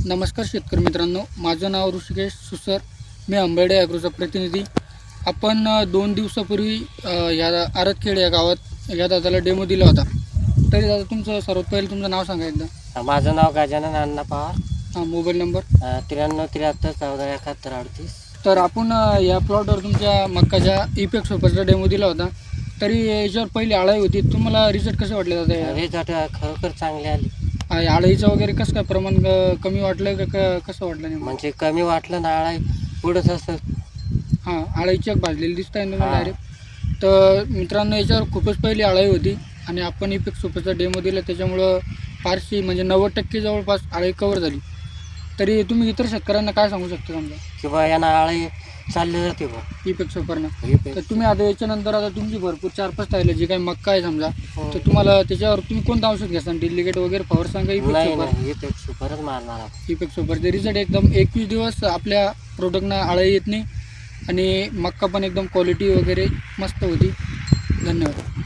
नमस्कार शेतकरी मित्रांनो, माझं नाव ऋषिकेश सुसर. मी अंबेडे ॲग्रोचा प्रतिनिधी. आपण 2 दिवसापूर्वी या आरतखेड या गावात या दादाला डेमो दिला होता. तरी दादा तुमचं सर्वात पहिले तुमचं नाव सांगा एकदा. माझं नाव गजानन अण्णा पवार. हां, मोबाईल नंबर 93 73 14 71 38. तर आपण या प्लॉटवर तुमच्या मक्काच्या इपेक्स सुपरचा डेमो दिला होता. तरी याच्यावर पहिली आळाई होती, तुम्हाला रिझल्ट कसे वाटले दादा? रिझल्ट खरोखर चांगले आले. आळाईचं वगैरे कसं काय प्रमाण कमी वाटलं का कसं वाटलं नेमकं? म्हणजे कमी वाटलं ना आळाई पुढंच असं. हां, आळाईची एक भाजलेली दिसत आहे तुम्हाला डायरेक्ट. तर मित्रांनो, याच्यावर खूपच पहिली आळाई होती आणि आपण इपेक्स सुपरचा डेमो दिला, त्याच्यामुळं फारशी म्हणजे 90% जवळपास आळाई कवर झाली. तरी तुम्ही इतर शेतकऱ्यांना काय सांगू शकता समजा किंवा यांना आळाई चालली जाते बा इपेक्स सुपरनं? तर इपेक्स. तुम्ही आता याच्यानंतर आता तुमची भरपूर 4-5 राहिले जी काही मक्का आहे समजा, हो. तर तुम्हाला त्याच्यावर तुम्ही कोणतं औषध घ्याल? डिलिगेट वगैरे फवार सांगा इपेक्स नाही सुपर? नाही इपेक्स सुपरच मारणार आपण. इपेक्स सुपरचे रिझल्ट एकदम 21 दिवस आपल्या प्रोडक्टना आळाई येत नाही आणि मक्का पण एकदम क्वालिटी वगैरे मस्त होती. धन्यवाद.